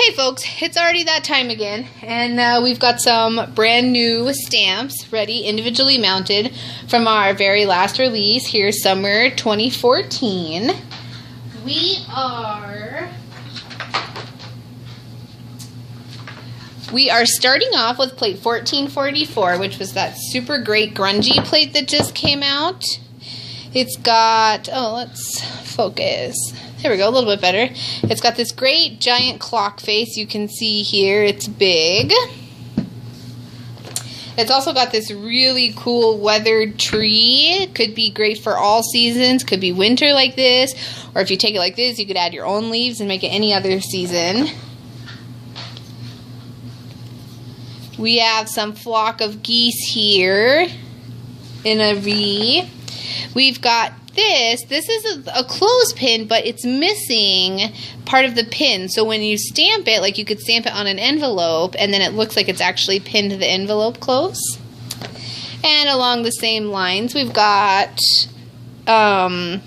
Okay, folks, it's already that time again, and we've got some brand new stamps ready, individually mounted from our very last release here, summer 2014. We are starting off with plate 1444, which was that super great grungy plate that just came out. It's got, oh, let's focus. There we go, a little bit better. It's got this great giant clock face you can see here. It's big. It's also got this really cool weathered tree. Could be great for all seasons. Could be winter like this. Or if you take it like this, you could add your own leaves and make it any other season. We have some flock of geese here in a V. We've got this. This is a clothespin, but it's missing part of the pin. So when you stamp it, like you could stamp it on an envelope, and then it looks like it's actually pinned to the envelope close. And along the same lines, we've got the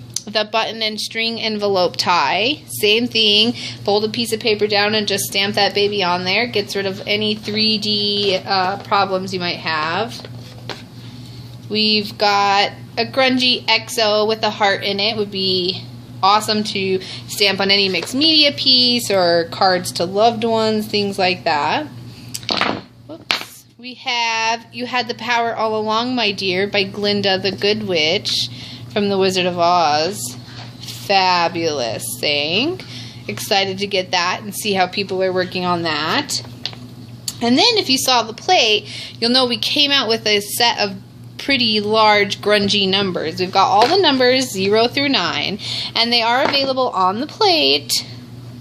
button and string envelope tie. Same thing. Fold a piece of paper down and just stamp that baby on there. Gets rid of any 3D problems you might have. We've got a grungy XO with a heart in it. Would be awesome to stamp on any mixed media piece or cards to loved ones, things like that. Whoops. We have You Had the Power All Along, My Dear by Glinda the Good Witch from The Wizard of Oz. Fabulous thing. Excited to get that and see how people are working on that. And then if you saw the plate, you'll know we came out with a set of pretty large grungy numbers. We've got all the numbers 0 through 9, and they are available on the plate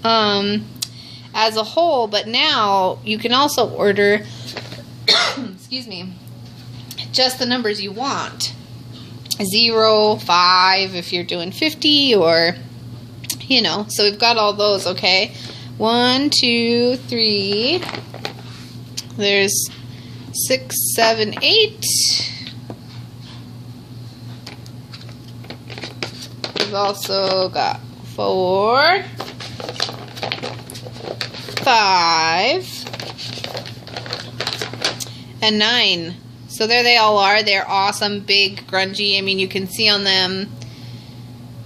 as a whole, but now you can also order excuse me, just the numbers you want. 0, 5 if you're doing 50, or you know, so we've got all those. Okay, 1, 2, 3, there's 6, 7, 8. We've also got 4, 5, and 9. So there they all are. They're awesome, big, grungy. I mean, you can see on them,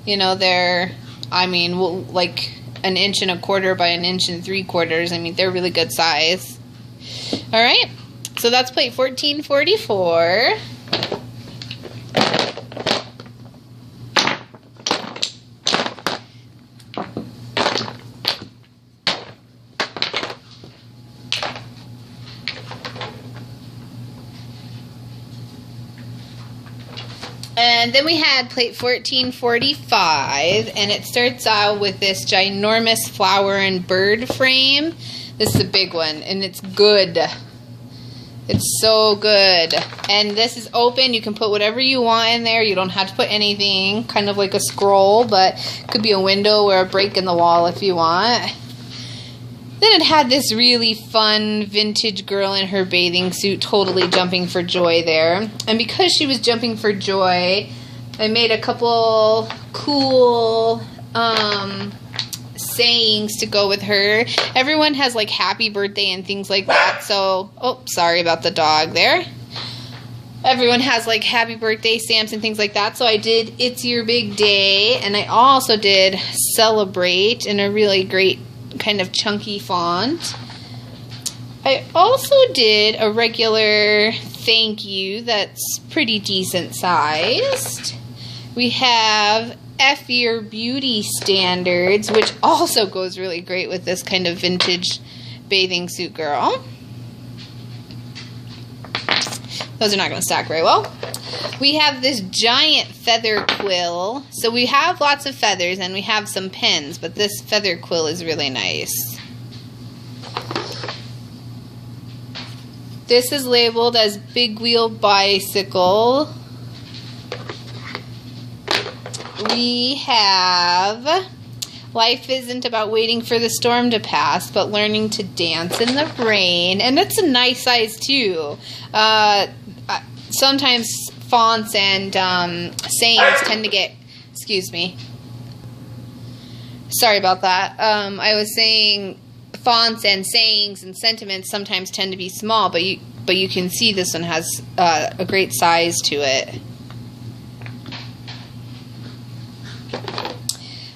you know, they're, I mean, like 1 1/4 by 1 3/4. I mean, they're really good size. All right, so that's plate 1444. And then we had plate 1445, and it starts out with this ginormous flower and bird frame. This is a big one, and it's good. It's so good. And this is open. You can put whatever you want in there. You don't have to put anything, kind of like a scroll, but it could be a window or a break in the wall if you want. Then it had this really fun vintage girl in her bathing suit totally jumping for joy there. And because she was jumping for joy, I made a couple cool sayings to go with her. Everyone has like happy birthday and things like that. So, oh, sorry about the dog there. Everyone has like happy birthday stamps and things like that. So I did It's Your Big Day. And I also did Celebrate in a really great kind of chunky font. I also did a regular thank you that's pretty decent sized. We have F Your Beauty Standards, which also goes really great with this kind of vintage bathing suit girl. Those are not going to stack very well. We have this giant feather quill. So we have lots of feathers and we have some pins, but this feather quill is really nice. This is labeled as Big Wheel Bicycle. We have Life Isn't About Waiting for the Storm to Pass, but Learning to Dance in the Rain. And it's a nice size too. Sometimes fonts and sayings tend to get, excuse me, sorry about that. I was saying fonts and sayings and sentiments sometimes tend to be small, but you can see this one has a great size to it.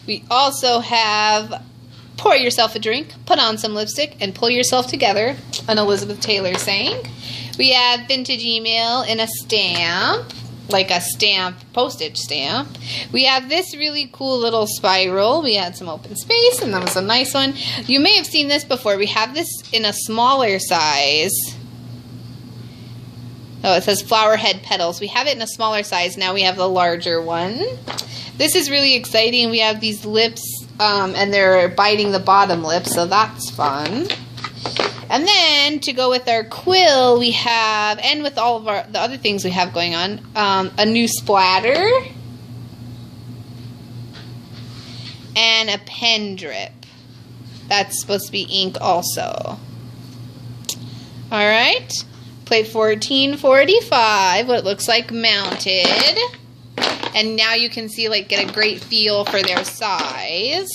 We also have pour yourself a drink, put on some lipstick, and pull yourself together, an Elizabeth Taylor saying. We have vintage email in a stamp, like a stamp, postage stamp. We have this really cool little spiral. We had some open space, and that was a nice one. You may have seen this before. We have this in a smaller size. Oh, it says flower head petals. We have it in a smaller size. Now we have the larger one. This is really exciting. We have these lips, and they're biting the bottom lip, so that's fun. And then, to go with our quill, we have, and with all of the other things we have going on, a new splatter and a pen drip. That's supposed to be ink also. Alright, plate 1445, what it looks like mounted. And now you can see, like, get a great feel for their size.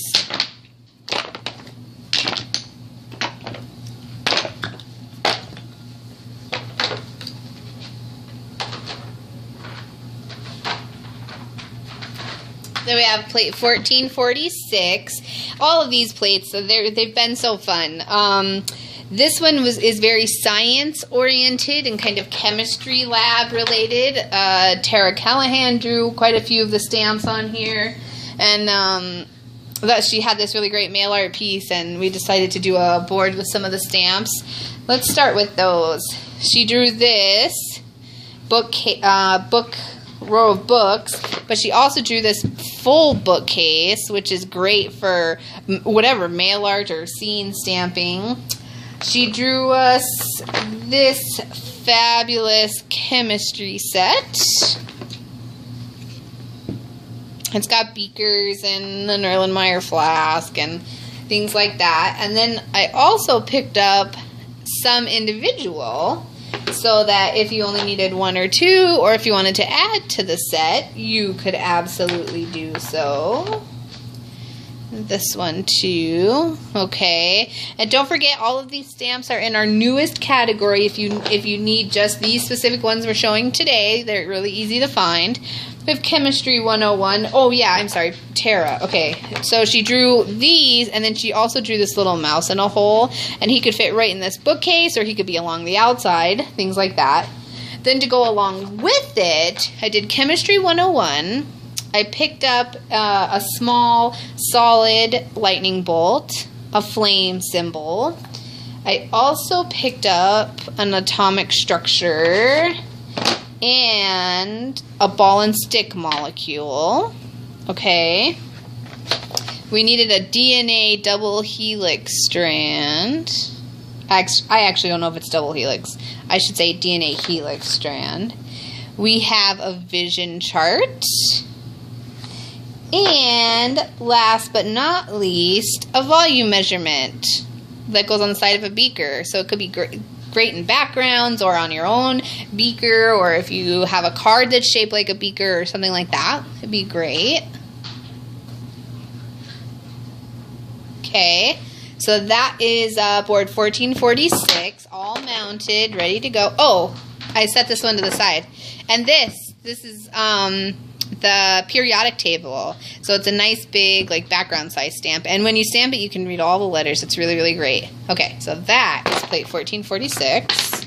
Then we have plate 1446. All of these plates, they've been so fun. This one is very science oriented and kind of chemistry lab related. Tara Callahan drew quite a few of the stamps on here, and she had this really great mail art piece, and we decided to do a board with some of the stamps. Let's start with those. She drew this book row of books, but she also drew this full bookcase, which is great for whatever mail art or scene stamping. She drew us this fabulous chemistry set. It's got beakers and an Erlenmeyer flask and things like that. And then I also picked up some individual, so that if you only needed one or two, or if you wanted to add to the set, you could absolutely do so. This one too. Okay. And don't forget, all of these stamps are in our newest category. If you need just these specific ones we're showing today, they're really easy to find. We have Chemistry 101. Oh yeah, I'm sorry, Tara. Okay, so she drew these, and then she also drew this little mouse in a hole, and he could fit right in this bookcase, or he could be along the outside, things like that. Then to go along with it, I did Chemistry 101. I picked up a small, solid lightning bolt, a flame symbol. I also picked up an atomic structure and a ball and stick molecule. Okay. We needed a DNA double helix strand. I actually don't know if it's double helix. I should say DNA helix strand. We have a vision chart. And last but not least, a volume measurement that goes on the side of a beaker. So it could be great in backgrounds or on your own beaker, or if you have a card that's shaped like a beaker or something like that, it'd be great. Okay, so that is board 1446, all mounted, ready to go. Oh, I set this one to the side. And this is the periodic table. So it's a nice big, like, background size stamp. And when you stamp it, you can read all the letters. It's really, really great. Okay, so that is plate 1446.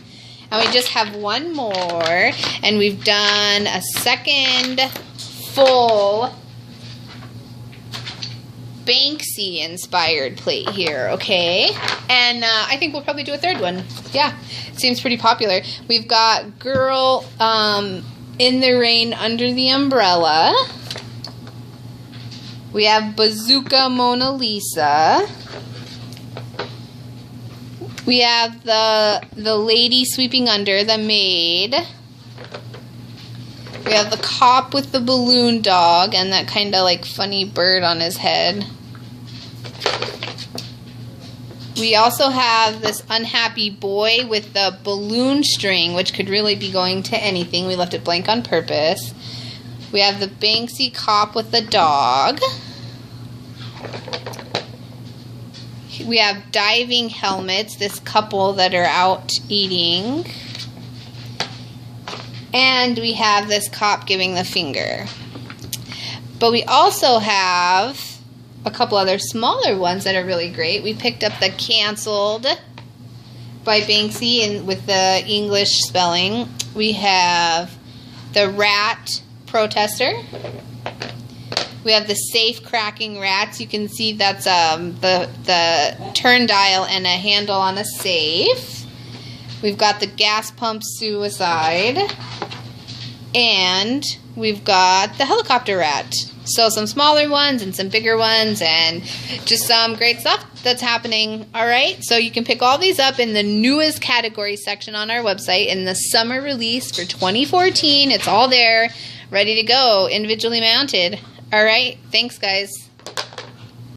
And we just have one more. And we've done a second full Banksy-inspired plate here, okay? And I think we'll probably do a third one. Yeah, it seems pretty popular. We've got Girl in the Rain Under the Umbrella. We have Bazooka Mona Lisa. We have the Lady Sweeping Under, the Maid. We have the cop with the balloon dog and that kind of like funny bird on his head. We also have this unhappy boy with the balloon string, which could really be going to anything. We left it blank on purpose. We have the Banksy cop with the dog. We have diving helmets, this couple that are out eating. And we have this cop giving the finger. But we also have a couple other smaller ones that are really great. We picked up the Canceled by Banksy and with the English spelling. We have the Rat Protester. We have the Safe Cracking Rats. You can see that's the turn dial and a handle on a safe. We've got the Gas Pump Suicide. And we've got the Helicopter Rat. So some smaller ones and some bigger ones and just some great stuff that's happening. Alright, so you can pick all these up in the newest category section on our website in the summer release for 2014. It's all there, ready to go, individually mounted. Alright, thanks guys.